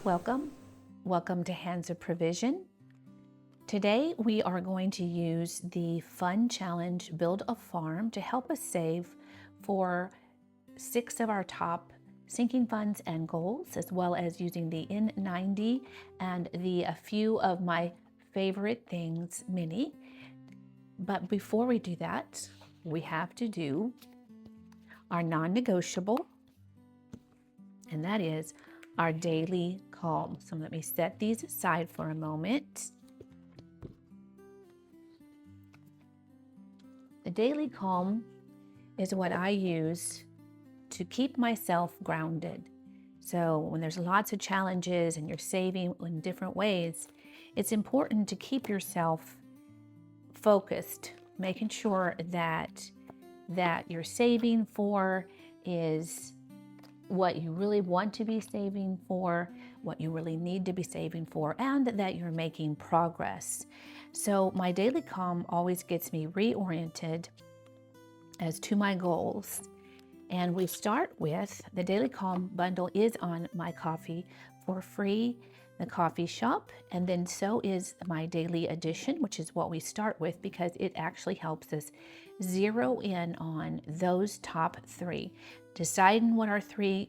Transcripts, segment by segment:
Welcome. Welcome to Hands of Provision. Today we are going to use the fun challenge Build a Farm to help us save for 6 of our top sinking funds and goals, as well as using the N90 and a few of my favorite things mini. But before we do that, we have to do our non-negotiable, and that is our daily calm. So let me set these aside for a moment. The daily calm is what I use to keep myself grounded. So when there's lots of challenges and you're saving in different ways, it's important to keep yourself focused, making sure that you're saving for is what you really want to be saving for, what you really need to be saving for, and that you're making progress. So my daily calm always gets me reoriented as to my goals. And we start with the daily calm bundle is on my coffee for free, the coffee shop, and then so is my daily edition, which is what we start with because it actually helps us zero in on those top 3. Deciding what our 3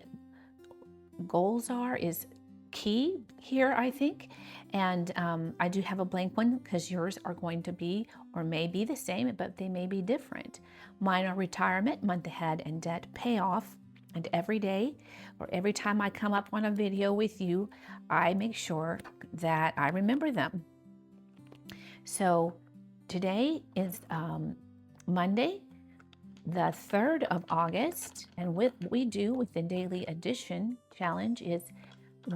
goals are is key here, I think. And I do have a blank one because yours are going to be or may be the same, but they may be different. Mine are retirement, month ahead, and debt payoff. And every day or every time I come up on a video with you, I make sure that I remember them. So today is Monday, the 3rd of August, and what we do with the daily edition challenge is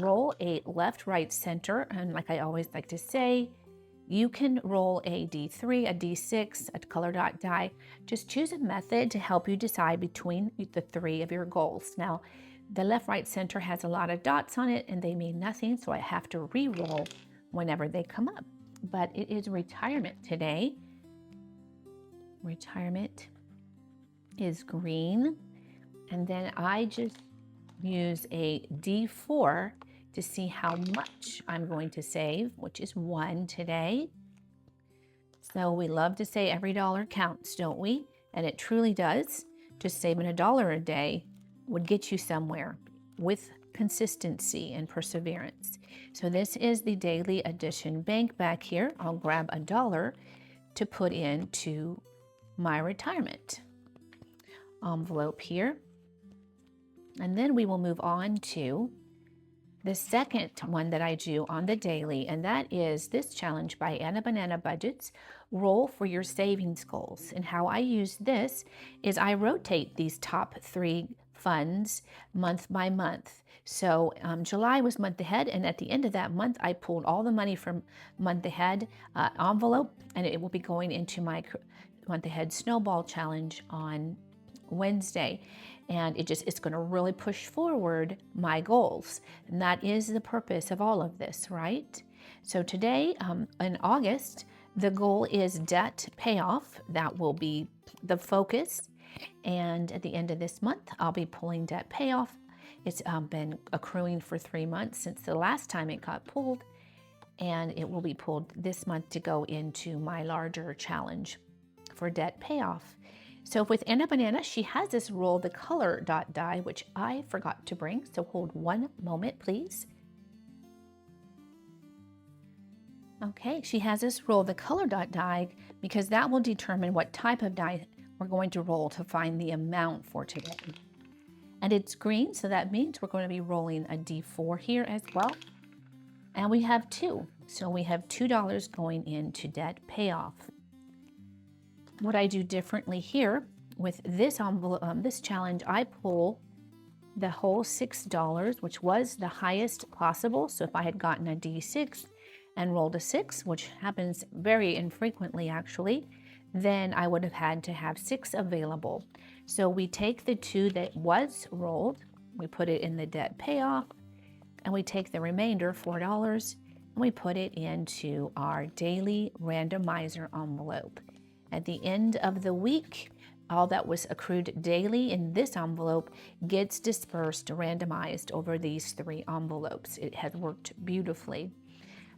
roll a left, right, center, and like I always like to say, you can roll a D3, a D6, a color dot die. Just choose a method to help you decide between the 3 of your goals. Now, the left, right, center has a lot of dots on it and they mean nothing, so I have to re-roll whenever they come up. But it is retirement today. Retirement is green, and then I just use a D4 to see how much I'm going to save, which is 1 today. So we love to say every dollar counts, don't we? And it truly does. Just saving $1 a day would get you somewhere with consistency and perseverance. So this is the daily edition bank back here. I'll grab $1 to put into my retirement envelope here. And then we will move on to the second one that I do on the daily, and that is this challenge by Anna Banana Budgets, roll for your savings goals. And how I use this is I rotate these top 3 funds month by month. So July was month ahead, and at the end of that month, I pulled all the money from month ahead envelope, and it will be going into my month ahead snowball challenge on Wednesday. And it's going to really push forward my goals. And that is the purpose of all of this, right? So today, in August, the goal is debt payoff. That will be the focus. And at the end of this month, I'll be pulling debt payoff. It's been accruing for 3 months since the last time it got pulled. And it will be pulled this month to go into my larger challenge for debt payoff. So with Anna Banana, she has this roll the color dot die, which I forgot to bring. So hold one moment, please. Okay, she has this roll the color dot die because that will determine what type of die we're going to roll to find the amount for today. And it's green, so that means we're going to be rolling a D4 here as well. And we have 2. So we have $2 going into debt payoff. What I do differently here with this envelope, this challenge, I pull the whole $6, which was the highest possible. So if I had gotten a D6 and rolled a 6, which happens very infrequently actually, then I would have had to have 6 available. So we take the 2 that was rolled, we put it in the debt payoff, and we take the remainder, $4, and we put it into our daily randomizer envelope. At the end of the week, all that was accrued daily in this envelope gets dispersed, randomized over these 3 envelopes. It has worked beautifully.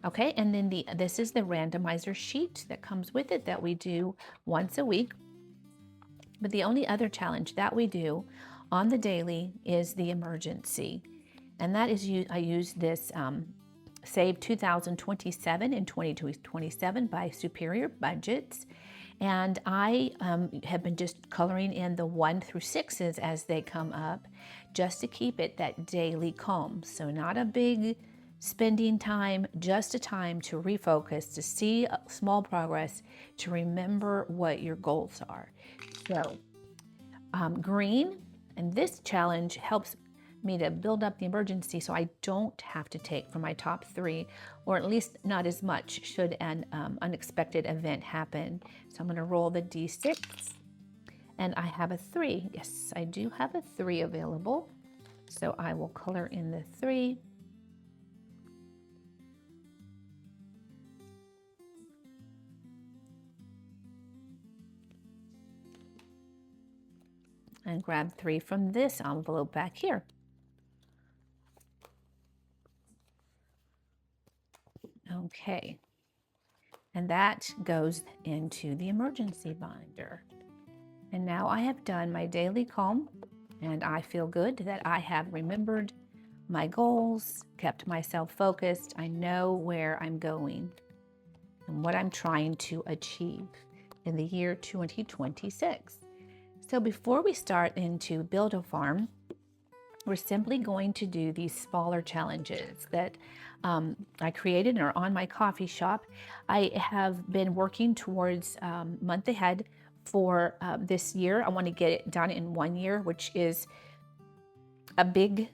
Okay, and then this is the randomizer sheet that comes with it that we do once a week. But the only other challenge that we do on the daily is the emergency. And that is, I use this Save 2027 and 2027 by Superior Budgets. And I have been just coloring in the 1 through 6s as they come up, just to keep it that daily calm. So not a big spending time, just a time to refocus, to see small progress, to remember what your goals are. So green, and this challenge helps me to build up the emergency so I don't have to take from my top 3, or at least not as much should an unexpected event happen. So I'm going to roll the D6, and I have a 3. Yes, I do have a 3 available. So I will color in the 3. And grab 3 from this envelope back here. Okay, and that goes into the emergency binder. And now I have done my daily calm, and I feel good that I have remembered my goals, kept myself focused. I know where I'm going and what I'm trying to achieve in the year 2026. So before we start into Build a Farm, we're simply going to do these smaller challenges that I created and are on my coffee shop. I have been working towards month ahead for this year. I want to get it done in 1 year, which is a big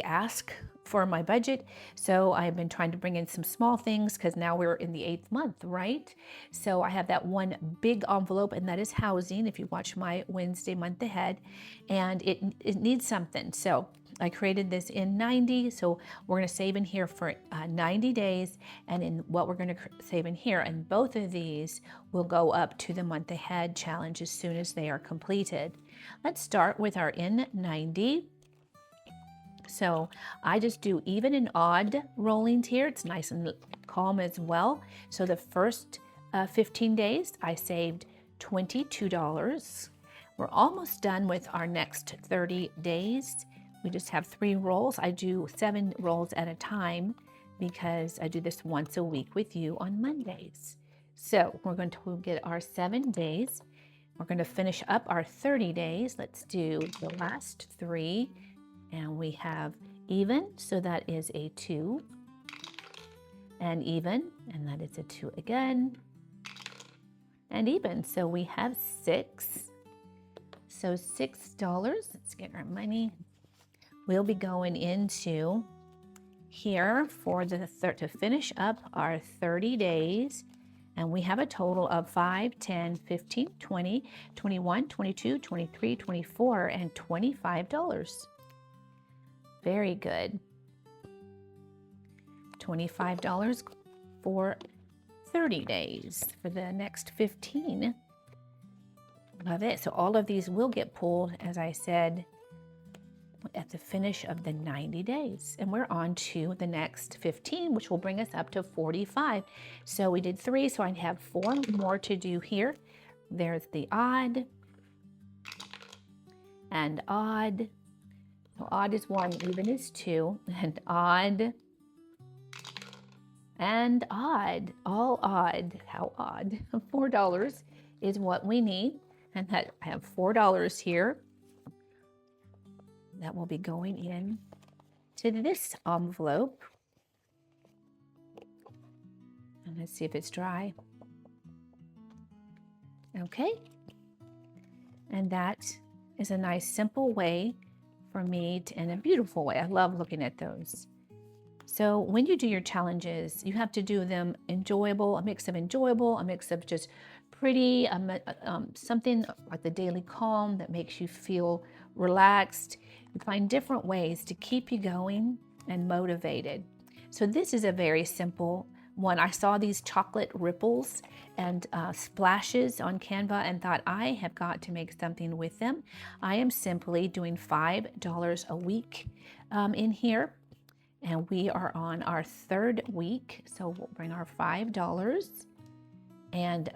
ask for my budget. So I've been trying to bring in some small things because now we're in the 8th month, right? So I have that one big envelope, and that is housing, if you watch my Wednesday month ahead, and it needs something. So I created this in 90. So we're going to save in here for 90 days, and in what we're going to save in here. And both of these will go up to the month ahead challenge as soon as they are completed. Let's start with our N90. So I just do even and odd rollings here. It's nice and calm as well. So the first 15 days, I saved $22. We're almost done with our next 30 days. We just have 3 rolls. I do 7 rolls at a time because I do this once a week with you on Mondays. So we're going to get our 7 days. We're going to finish up our 30 days. Let's do the last 3. And we have even, so that is a 2. And even, and that is a 2 again. And even, so we have 6. So $6, let's get our money. We'll be going into here for the to finish up our 30 days. And we have a total of 5, 10, 15, 20, 21, 22, 23, 24, and $25. Very good. $25 for 30 days for the next 15. Love it. So all of these will get pulled, as I said, at the finish of the 90 days. And we're on to the next 15, which will bring us up to 45. So we did 3, so I have 4 more to do here. There's the odd and odd. So odd is 1, even is 2, and odd, and odd, all odd. How odd. $4 is what we need, and that I have $4 here. That will be going in to this envelope. And let's see if it's dry. Okay. And that is a nice, simple way for me to, in a beautiful way. I love looking at those. So when you do your challenges, you have to do them enjoyable, a mix of just pretty, something like the daily calm that makes you feel relaxed. You find different ways to keep you going and motivated. So this is a very simple one. I saw these chocolate ripples and splashes on Canva and thought I have got to make something with them. I am simply doing $5 a week in here, and we are on our 3rd week. So we'll bring our $5 and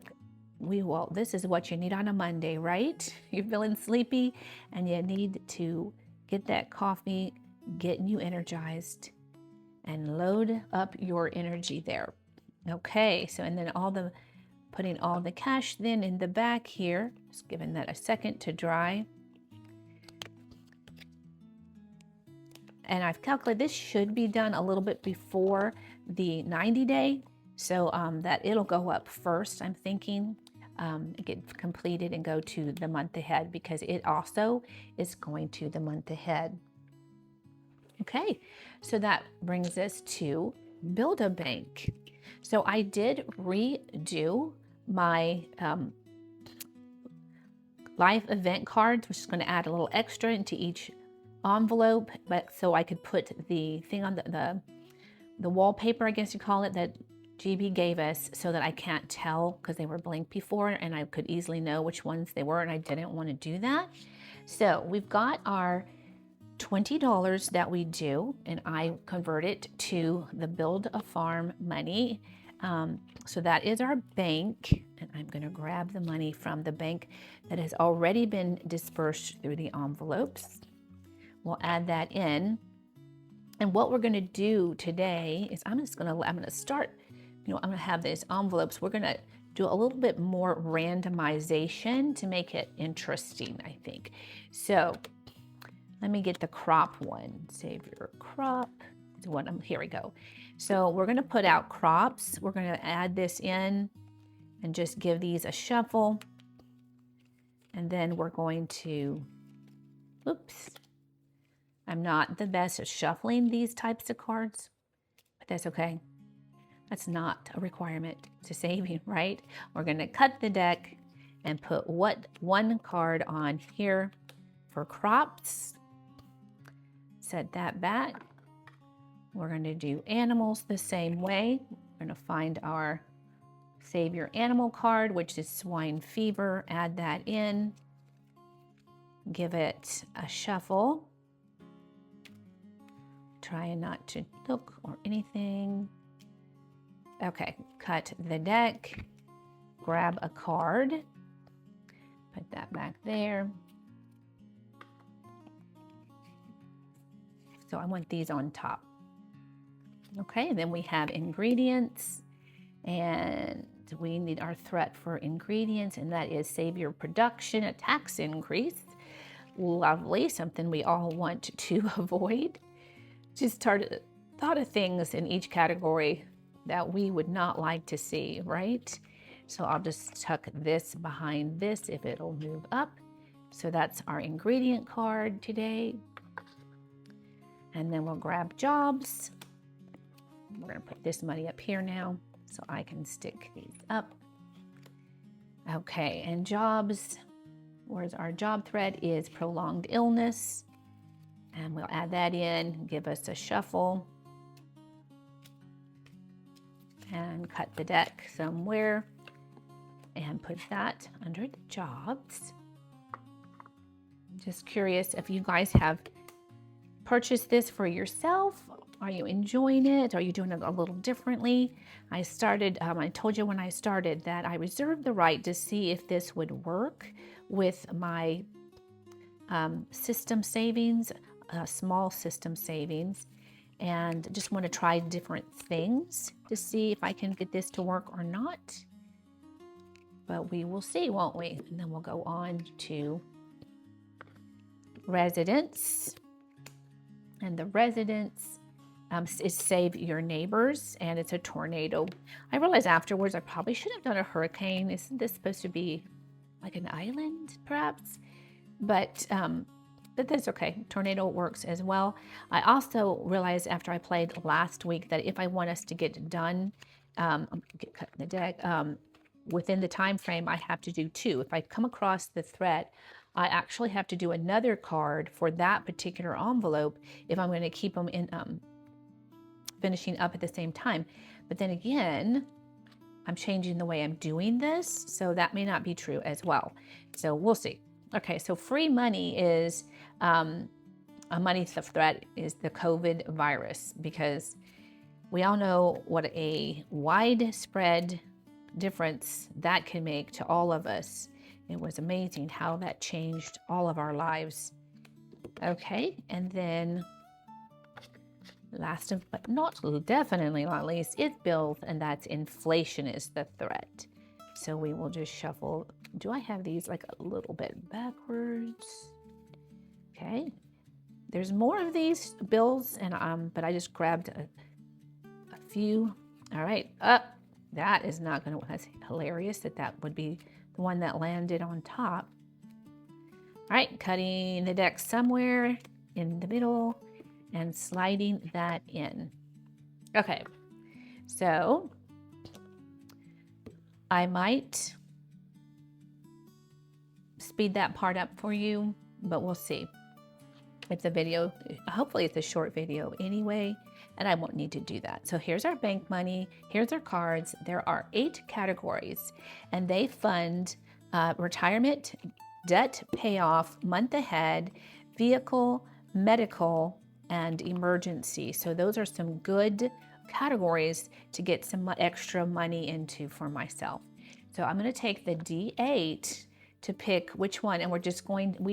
this is what you need on a Monday, right? You're feeling sleepy and you need to get that coffee, getting you energized, and load up your energy there. Okay, so and then putting all the cash then in the back here, just giving that a second to dry. And I've calculated this should be done a little bit before the 90-day, so that it'll go up first, I'm thinking. Get completed and go to the month ahead, because it also is going to the month ahead. Okay, so that brings us to Build-A-Bank. So I did redo my live event cards, which is going to add a little extra into each envelope, but so I could put the thing on the wallpaper, I guess you call it, that GB gave us, so that I can't tell because they were blank before, and I could easily know which ones they were, and I didn't want to do that. So we've got our $20 that we do, and I convert it to the Build-A-Farm money. So that is our bank, and I'm going to grab the money from the bank that has already been dispersed through the envelopes. We'll add that in. And what we're going to do today is I'm going to start, I'm going to have these envelopes. We're going to do a little bit more randomization to make it interesting, I think. So let me get the crop one. Save your crop. Here we go. So we're going to put out crops. We're going to add this in and just give these a shuffle. And then we're going to, oops. I'm not the best at shuffling these types of cards, but that's okay. That's not a requirement to saving, right? We're going to cut the deck and put one card on here for crops. Set that back. We're going to do animals the same way. We're going to find our Save Your Animal card, which is swine fever. Add that in. Give it a shuffle. Trying not to look or anything. Okay, cut the deck, grab a card, put that back there. So I want these on top. Okay, and then we have ingredients, and we need our threat for ingredients, and that is save your production, a tax increase. Lovely, something we all want to avoid. Just thought of things in each category that we would not like to see, right? So I'll just tuck this behind this if it'll move up. So that's our ingredient card today. And then we'll grab jobs. We're going to put this money up here now so I can stick these up. Okay, and jobs. Where's our job thread? Is prolonged illness. And we'll add that in, give us a shuffle, and cut the deck somewhere, and put that under the jobs. Just curious if you guys have purchased this for yourself. Are you enjoying it? Are you doing it a little differently? I told you when I started that I reserved the right to see if this would work with my system savings, small system savings, and just want to try different things to see if I can get this to work or not. But we will see, won't we? And then we'll go on to residents. And the residents is Save Your Neighbors, and it's a tornado. I realized afterwards I probably should have done a hurricane. Isn't this supposed to be like an island, perhaps? But that's okay. Tornado works as well. I also realized after I played last week that if I want us to get done, cut the deck, within the time frame, I have to do 2. If I come across the threat, I actually have to do another card for that particular envelope if I'm going to keep them in finishing up at the same time. But then again, I'm changing the way I'm doing this, so that may not be true as well. So we'll see. Okay, so free money is a money threat is the COVID virus, because we all know what a widespread difference that can make to all of us. It was amazing how that changed all of our lives. Okay, and then last but not definitely not least, it's bills, and that's inflation is the threat. So we will just shuffle. Do I have these like a little bit backwards? Okay, there's more of these bills, and but I just grabbed a few. All right, that is not gonna, that's hilarious that would be the one that landed on top. All right, cutting the deck somewhere in the middle and sliding that in. Okay, so I might speed that part up for you, but we'll see. It's a video, hopefully it's a short video anyway, and I won't need to do that. So here's our bank money, here's our cards. There are 8 categories, and they fund retirement, debt payoff, month ahead, vehicle, medical, and emergency. So those are some good categories to get some extra money into for myself. So I'm going to take the D8 to pick which one, and we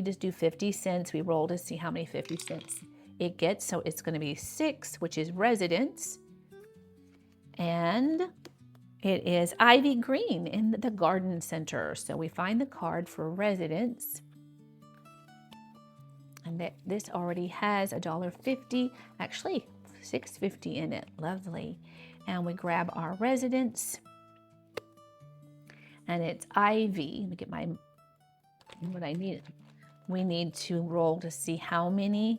just do 50 cents. We roll to see how many 50 cents it gets. So it's going to be 6, which is residence, and it is Ivy Green in the garden center. So we find the card for residence, and this already has $1.50, actually $6.50 in it. Lovely. And we grab our residence, and it's Ivy. Let me get what I need. We need to roll to see how many.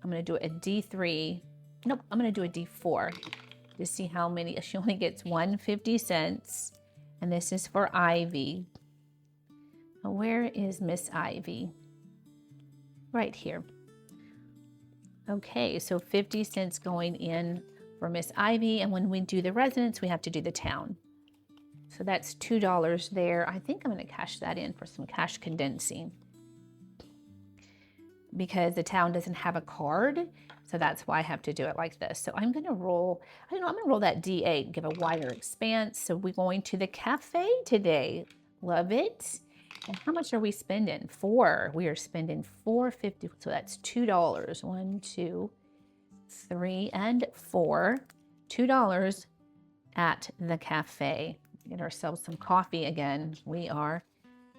I'm going to do a D3. Nope, I'm going to do a D4 to see how many. She only gets 150 cents, and this is for Ivy. Now, where is Miss Ivy? Right here. Okay, so 50 cents going in for Miss Ivy, and when we do the residence, we have to do the town. So that's $2 there. I think I'm going to cash that in for some cash condensing, because the town doesn't have a card, so that's why I have to do it like this. So I'm going to roll, I'm going to roll that D8, give a wider expanse. So we're going to the cafe today. Love it. And how much are we spending? 4. We are spending $4.50, so that's $2. 1, 2, 3, and 4. $2 at the cafe. Get ourselves some coffee again. We are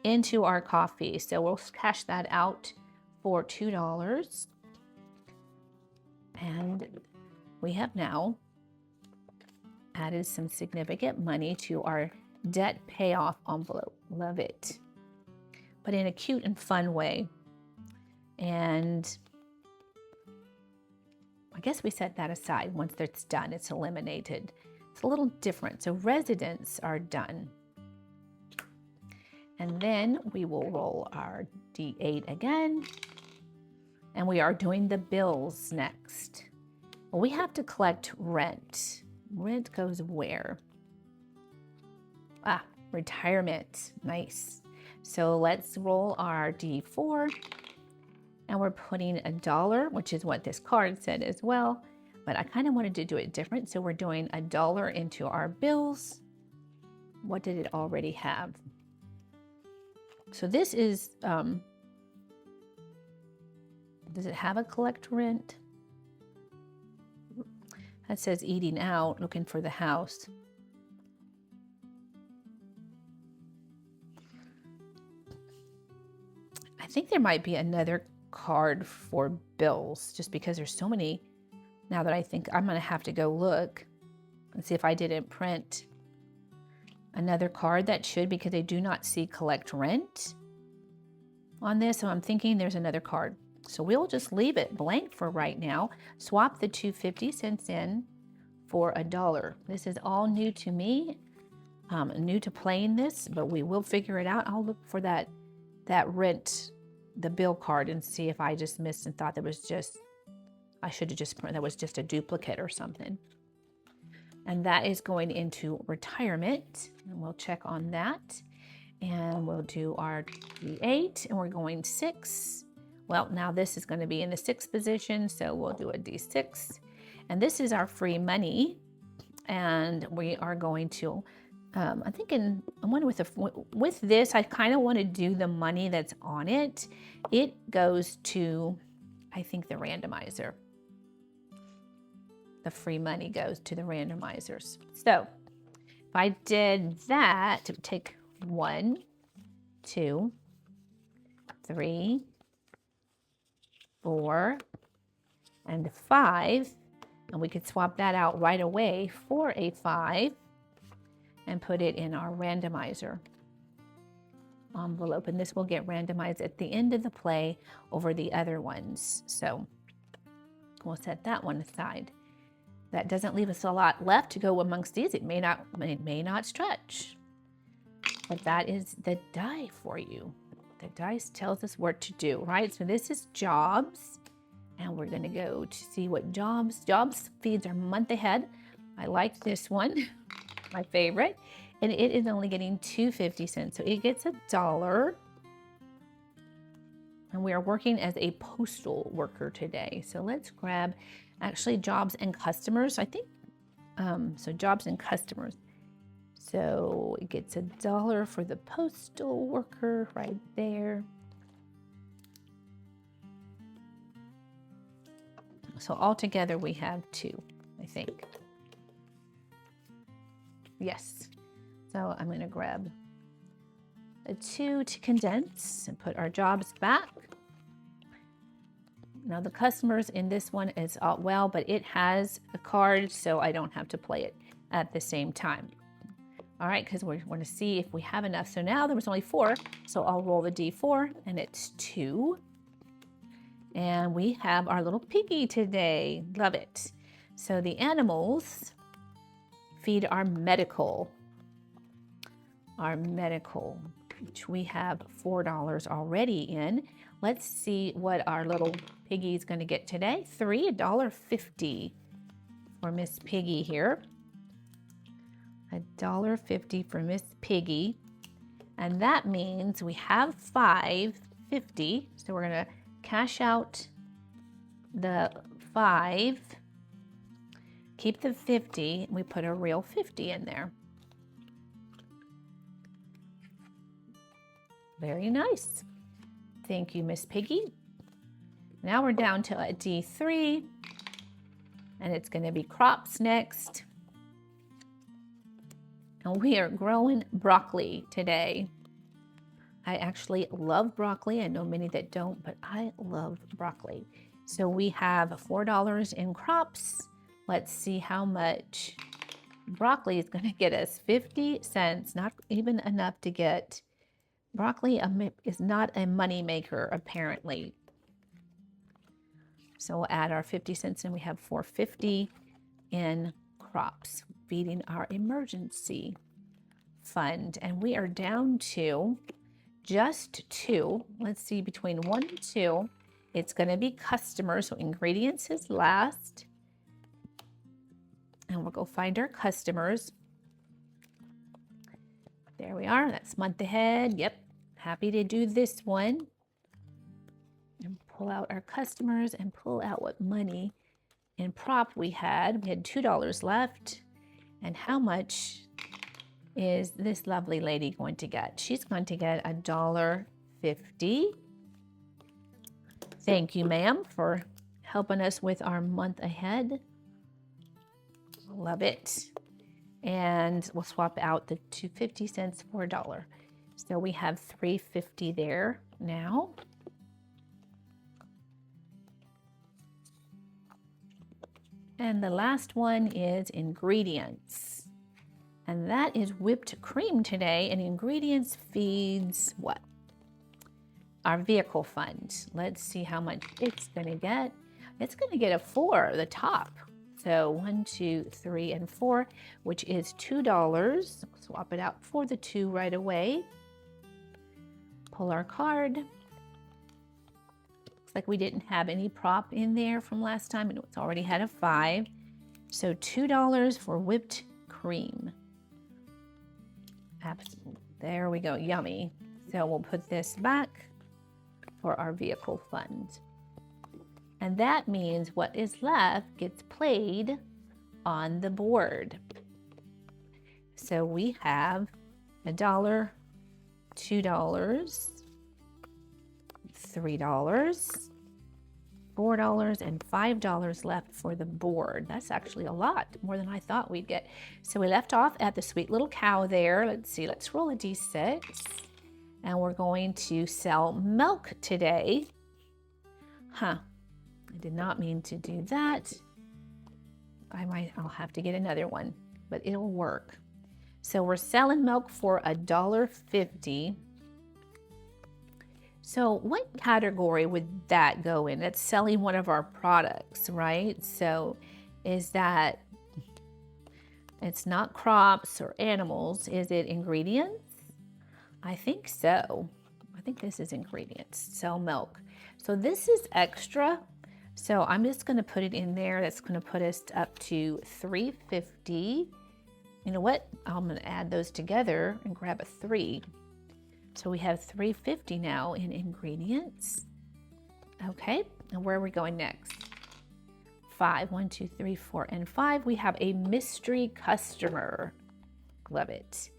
into our coffee, so we'll cash that out for $2. And we have now added some significant money to our debt payoff envelope. Love it. But in a cute and fun way. And I guess we set that aside. Once it's done, it's eliminated. It's a little different. So residents are done. And then we will roll our D8 again. And we are doing the bills next. Well, we have to collect rent. Rent goes where? Retirement. Nice. So let's roll our D4. And we're putting $1, which is what this card said as well. But I kind of wanted to do it different. So we're doing $1 into our bills. What did it already have? So this is, does it have a collect rent? That says eating out, looking for the house. I think there might be another card for bills, just because there's so many. Now that I think, I'm gonna have to go look and see if I didn't print another card that should, because they do not see collect rent on this. So I'm thinking there's another card. So we'll just leave it blank for right now. Swap the 250 cents in for $1. This is all new to me, new to playing this, but we will figure it out. I'll look for that rent, the bill card, and see if I just missed and thought that was just, I should have just printed, that was just a duplicate or something. and that is going into retirement. And we'll check on that. And we'll do our D8, and we're going 6. Well, now this is going to be in the 6th position, so we'll do a D6. And this is our free money, and we are going to, I'm thinking, I wonder with this, I kind of want to do the money that's on it. It goes to, I think, the randomizer. The free money goes to the randomizers. So if I did that, it would take 1, 2, 3, 4, and 5. And we could swap that out right away for a 5 and put it in our randomizer envelope. And this will get randomized at the end of the play over the other ones. So we'll set that one aside. That doesn't leave us a lot left to go amongst these. It may not stretch. But that is the die for you. The dice tells us what to do, right? So this is jobs, and we're gonna go to see what jobs feeds our month ahead. I like this one, my favorite, and it is only getting 2.50 cents, so it gets $1. And we are working as a postal worker today. So let's grab actually jobs and customers. I think so. Jobs and customers. So it gets $1 for the postal worker right there. So altogether we have 2, I think. Yes. So I'm going to grab a 2 to condense and put our jobs back. Now the customers in this one is well, but it has a card, so I don't have to play it at the same time. All right, because we're going to see if we have enough. So now there was only 4, so I'll roll the D4, and it's 2. And we have our little piggy today. Love it. So the animals feed our medical, which we have $4 already in. Let's see what our little piggy is going to get today. $1.50 for Miss Piggy here. $1.50 for Miss Piggy. And that means we have $5.50. So we're going to cash out the 5, keep the 50, and we put a real 50 in there. Very nice. Thank you, Miss Piggy. Now we're down to a D3, and it's going to be crops next. And we are growing broccoli today. I actually love broccoli. I know many that don't, but I love broccoli. So we have $4 in crops. Let's see how much broccoli is going to get us. 50 cents, not even enough to get. Broccoli is not a money maker, apparently. So we'll add our 50 cents and we have $4.50 in crops, feeding our emergency fund. And we are down to just 2. Let's see, between 1 and 2, it's going to be customers. So ingredients is last. And we'll go find our customers. There we are. That's month ahead. Yep. Happy to do this one. And pull out our customers and pull out what money in prop we had. We had $2 left. And how much is this lovely lady going to get? She's going to get $1.50. Thank you, ma'am, for helping us with our month ahead. Love it. And we'll swap out the 2.50 cents for $1. So we have $3.50 there now. And the last one is ingredients. And that is whipped cream today. And ingredients feeds what? Our vehicle fund. Let's see how much it's going to get. It's going to get a 4, the top. So 1, 2, 3, and 4, which is $2. Swap it out for the 2 right away. Pull our card. Looks like we didn't have any prop in there from last time, and it's already had a 5. So $2 for whipped cream. Absolutely. There we go, yummy. So we'll put this back for our vehicle fund. And that means what is left gets played on the board. So we have $1, $2, $3, $4, and $5 left for the board. That's actually a lot, more than I thought we'd get. So we left off at the sweet little cow there. Let's see, let's roll a D6. And we're going to sell milk today. Huh, I did not mean to do that. I'll have to get another one, but it'll work. So we're selling milk for $1.50. So what category would that go in? That's selling one of our products, right? So is that, it's not crops or animals, is it ingredients? I think so. I think this is ingredients, sell milk. So this is extra. So I'm just gonna put it in there. That's gonna put us up to $3.50. You know what? I'm gonna add those together and grab a 3. So we have $3.50 now in ingredients. Okay, and where are we going next? 5, 1, 2, 3, 4, and 5. We have a mystery customer. Love it.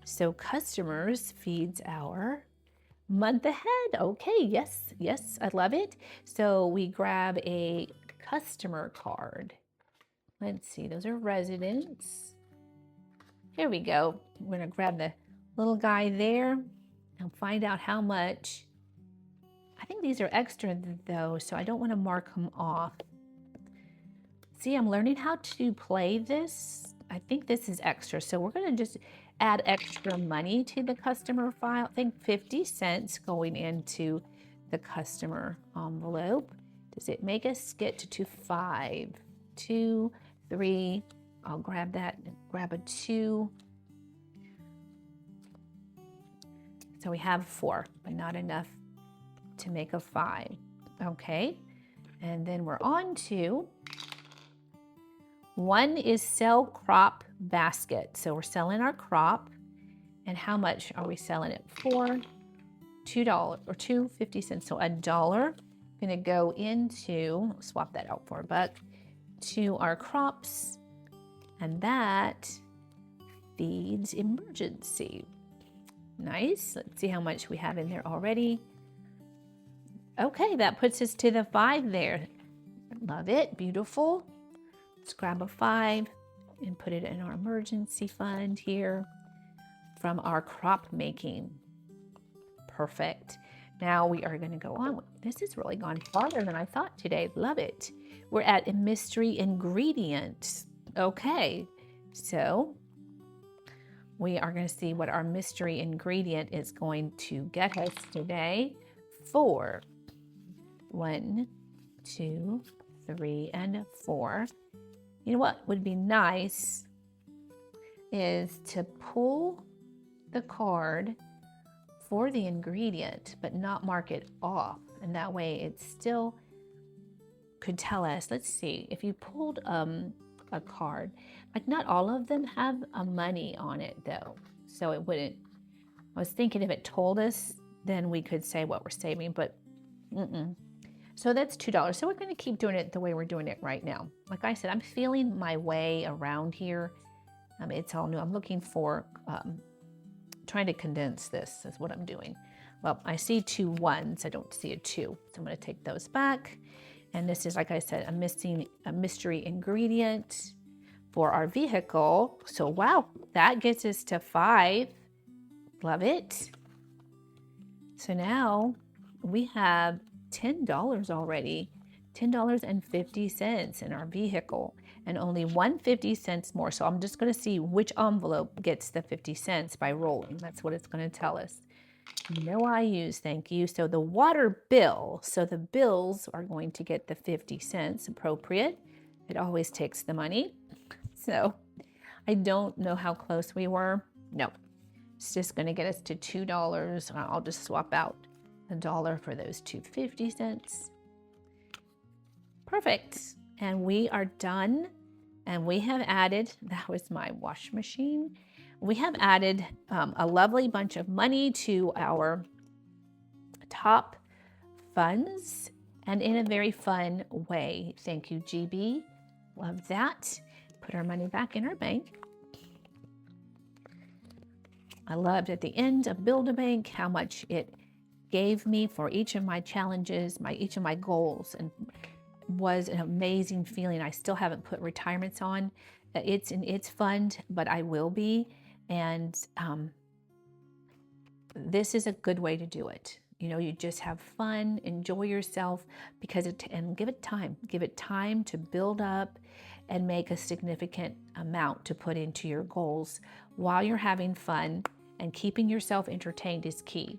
So customers feeds our month ahead. Okay, yes, I love it. So we grab a customer card. Let's see, those are residents. Here we go. We're gonna grab the little guy there and find out how much. I think these are extra though, so I don't want to mark them off. See, I'm learning how to play this. I think this is extra, so we're going to just add extra money to the customer file. I think 50 cents going into the customer envelope. Does it make us get to 5, 2, 3? I'll grab that, grab a 2. So we have 4, but not enough to make a 5. Okay, and then we're on to 1 is sell crop basket. So we're selling our crop. And how much are we selling it for? $2 or $2.50. So $1 gonna go into, swap that out for $1, to our crops. And that feeds emergency. Nice. Let's see how much we have in there already. Okay, that puts us to the 5 there. Love it. Beautiful. Let's grab a 5 and put it in our emergency fund here from our crop making. Perfect. Now we are going to go on. This has really gone farther than I thought today. Love it. We're at a mystery ingredient. Okay, so we are going to see what our mystery ingredient is going to get us today for 1, 2, 3, and 4. You know what would be nice is to pull the card for the ingredient, but not mark it off. And that way it still could tell us, let's see, if you pulled a card, like not all of them have a money on it though. So it wouldn't, I was thinking if it told us, then we could say what we're saving, but So that's $2. So we're going to keep doing it the way we're doing it right now. Like I said, I'm feeling my way around here. It's all new. I'm looking for, trying to condense this is what I'm doing. Well, I see 2 1s. I don't see a 2. So I'm going to take those back. And this is, like I said, a mystery ingredient for our vehicle. So wow, that gets us to 5. Love it. So now we have $10 already, $10.50 in our vehicle, and only 150 cents more. So I'm just going to see which envelope gets the 50 cents by rolling. That's what it's going to tell us. No IUs, thank you. So the water bill, so the bills are going to get the 50 cents, appropriate. It always takes the money. So I don't know how close we were. No, it's just going to get us to $2. I'll just swap out $1 for those 2.50 cents. Perfect. And we are done And we have added, that was my wash machine. We have added a lovely bunch of money to our top funds and in a very fun way. Thank you, GB. Love that. Put our money back in our bank. I loved at the end of Build-A-Bank how much it gave me for each of my challenges, each of my goals, and was an amazing feeling. I still haven't put retirements on. It's in its fund, but I will be. And this is a good way to do it. You know, you just have fun, enjoy yourself, and give it time. Give it time to build up and make a significant amount to put into your goals while you're having fun, and keeping yourself entertained is key.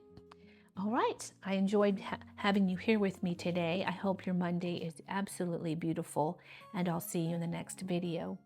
All right, I enjoyed having you here with me today. I hope your Monday is absolutely beautiful, and I'll see you in the next video.